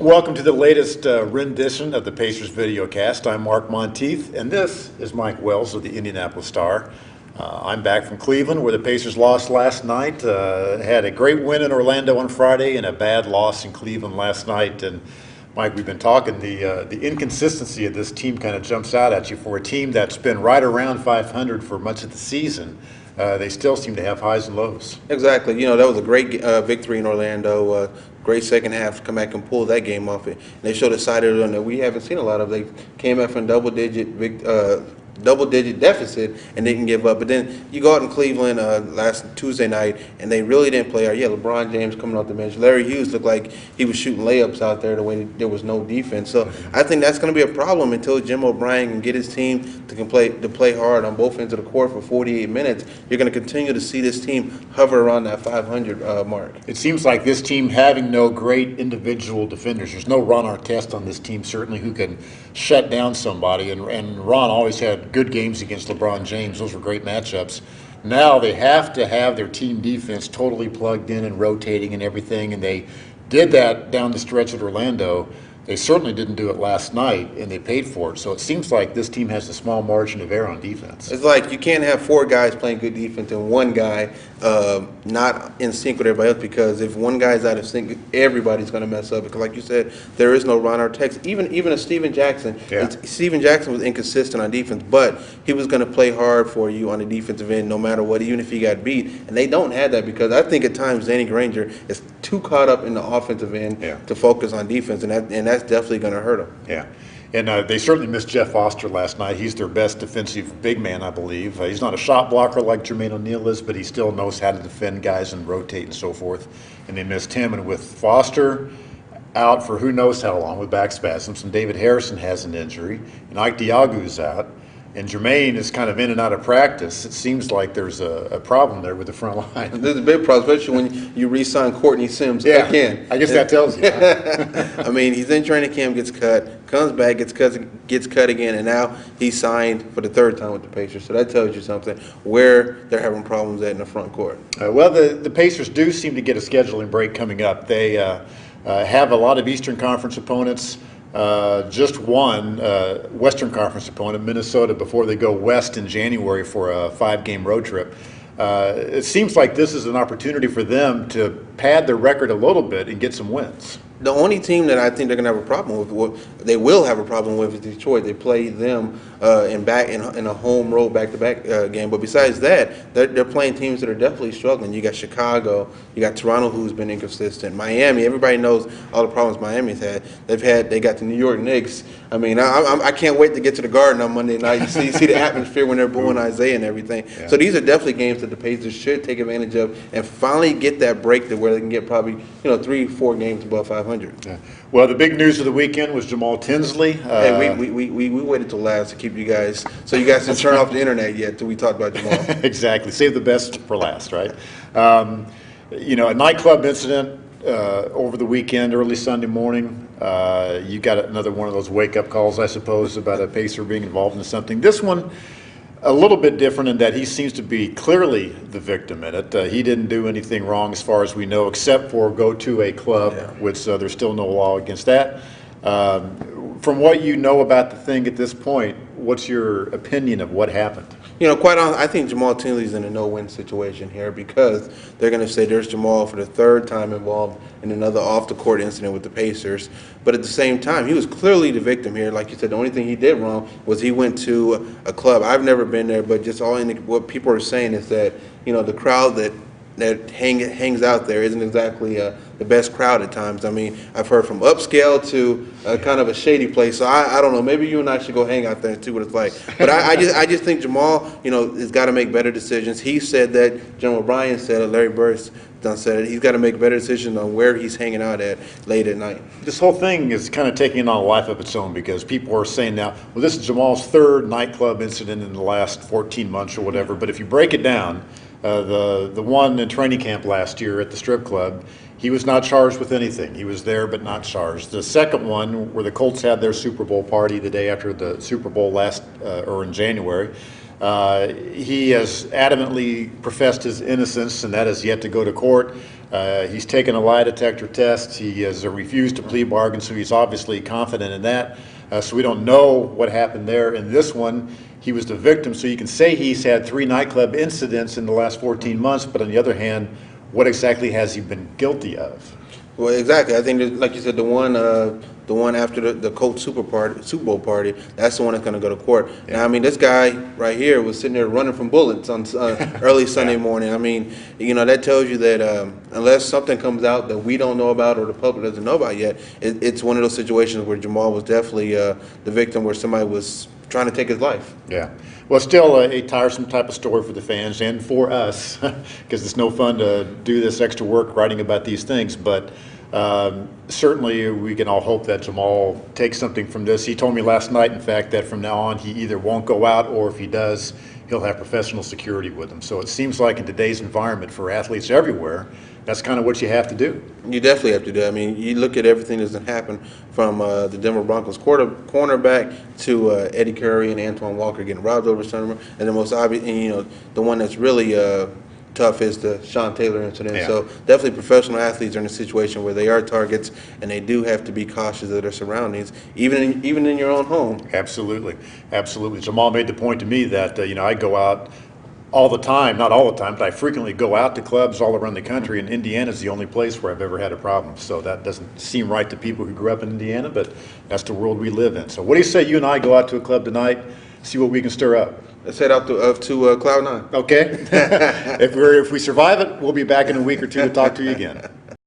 Welcome to the latest rendition of the Pacers videocast. I'm Mark Montieth, and this is Mike Wells of the Indianapolis Star. I'm back from Cleveland, where the Pacers lost last night. Had a great win in Orlando on Friday and a bad loss in Cleveland last night. And Mike, we've been talking. The inconsistency of this team kind of jumps out at you. For a team that's been right around 500 for much of the season, they still seem to have highs and lows. Exactly. You know, that was a great victory in Orlando. Great second half to come back and pull that game off it. And they showed a side of them that we haven't seen a lot of. They came back from double-digit deficit and didn't give up. But then you go out in Cleveland last Tuesday night, and they really didn't play hard. Yeah, LeBron James coming off the bench. Larry Hughes looked like he was shooting layups out there the way there was no defense. So I think that's going to be a problem until Jim O'Brien can get his team to play hard on both ends of the court for 48 minutes. You're going to continue to see this team hover around that 500 mark. It seems like this team having no great individual defenders. There's no Ron Artest on this team, certainly, who can shut down somebody. And Ron always had good games against LeBron James. Those were great matchups. Now they have to have their team defense totally plugged in and rotating and everything, and they did that down the stretch at Orlando. They certainly didn't do it last night, and they paid for it. So it seems like this team has a small margin of error on defense. It's like you can't have four guys playing good defense and one guy not in sync with everybody else, because if one guy's out of sync, everybody's going to mess up. Because like you said, there is no Ron Artest. Even a Steven Jackson. Yeah. Steven Jackson was inconsistent on defense, but he was going to play hard for you on the defensive end no matter what, even if he got beat. And they don't have that, because I think at times Danny Granger is too caught up in the offensive end to focus on defense, and that's definitely going to hurt them. Yeah. And they certainly missed Jeff Foster last night. He's their best defensive big man, I believe. He's not a shot blocker like Jermaine O'Neal is, but he still knows how to defend guys and rotate and so forth. And they missed him. And with Foster out for who knows how long with back spasms, and David Harrison has an injury, and Ike Diagu's out, and Jermaine is kind of in and out of practice, it seems like there's a problem there with the front line. There's a big problem, especially when you re-sign Courtney Sims again. I guess that tells you. I mean, he's in training camp, gets cut, comes back, gets cut again, and now he's signed for the third time with the Pacers. So that tells you something, where they're having problems at in the front court. Well, the Pacers do seem to get a scheduling break coming up. They have a lot of Eastern Conference opponents. Just one Western Conference opponent, Minnesota, before they go west in January for a 5-game road trip. It seems like this is an opportunity for them to pad their record a little bit and get some wins. The only team that I think they're going to have a problem with, they will have a problem with, is Detroit. They play them in a home road back-to-back game. But besides that, they're playing teams that are definitely struggling. You got Chicago, you got Toronto, who's been inconsistent. Miami, everybody knows all the problems Miami's had. They got the New York Knicks. I mean, I can't wait to get to the Garden on Monday night. You see the atmosphere when they're booing Isaiah and everything. Yeah. So these are definitely games that the Pacers should take advantage of and finally get that break to where they can get probably 3-4 games above 500. Yeah. Well, the big news of the weekend was Jamal Tinsley. Hey, we waited till last to keep you guys, so you guys didn't turn off the internet yet till we talked about Jamal. Exactly. Save the best for last, right? A nightclub incident over the weekend, early Sunday morning. You got another one of those wake-up calls, I suppose, about a Pacer being involved in something. This one, a little bit different in that he seems to be clearly the victim in it. He didn't do anything wrong as far as we know, except for go to a club, which there's still no law against that. From what you know about the thing at this point, what's your opinion of what happened? Quite honestly, I think Jamal Tinsley's in a no-win situation here, because they're going to say there's Jamal for the third time involved in another off-the-court incident with the Pacers. But at the same time, he was clearly the victim here. Like you said, the only thing he did wrong was he went to a club. I've never been there, but just what people are saying is that, the crowd that hangs out there isn't exactly the best crowd at times. I mean, I've heard from upscale to kind of a shady place. So I don't know. Maybe you and I should go hang out there and see what it's like. But I just think Jamal, has got to make better decisions. He said that. Jim O'Brien said it. Larry Bird done said it. He's got to make better decisions on where he's hanging out at late at night. This whole thing is kind of taking on a life of its own, because people are saying now, well, this is Jamal's third nightclub incident in the last 14 months or whatever. But if you break it down, the one in training camp last year at the strip club, he was not charged with anything. He was there but not charged. The second one, where the Colts had their Super Bowl party the day after the Super Bowl or in January, he has adamantly professed his innocence, and that has yet to go to court. He's taken a lie detector test. He has refused to plea bargain, so he's obviously confident in that. So we don't know what happened there. In this one, he was the victim, so you can say he's had 3 nightclub incidents in the last 14 months, but on the other hand, what exactly has he been guilty of? Well, exactly. I think, like you said, the one after the Colts Super Bowl party, that's the one that's going to go to court. Yeah. Now, I mean, this guy right here was sitting there running from bullets on early Sunday morning. I mean, that tells you that unless something comes out that we don't know about or the public doesn't know about yet, it's one of those situations where Jamal was definitely the victim, where somebody was trying to take his life. Yeah. Well, it's still a tiresome type of story for the fans and for us, because it's no fun to do this extra work writing about these things. But certainly we can all hope that Jamal takes something from this. He told me last night, in fact, that from now on he either won't go out, or if he does, he'll have professional security with him. So it seems like in today's environment for athletes everywhere, that's kind of what you have to do. You definitely have to do it. I mean, you look at everything that's happened from the Denver Broncos cornerback to Eddie Curry and Antoine Walker getting robbed over summer, and the most obvious, and the one that's really tough is the Sean Taylor incident. Yeah. So definitely professional athletes are in a situation where they are targets, and they do have to be cautious of their surroundings, even in your own home. Absolutely. Absolutely. Jamal made the point to me that, I go out all the time, not all the time, but I frequently go out to clubs all around the country, and Indiana is the only place where I've ever had a problem. So that doesn't seem right to people who grew up in Indiana, but that's the world we live in. So what do you say you and I go out to a club tonight, see what we can stir up? Let's head out to Cloud9. Okay? If we survive it, we'll be back in a week or two to talk to you again.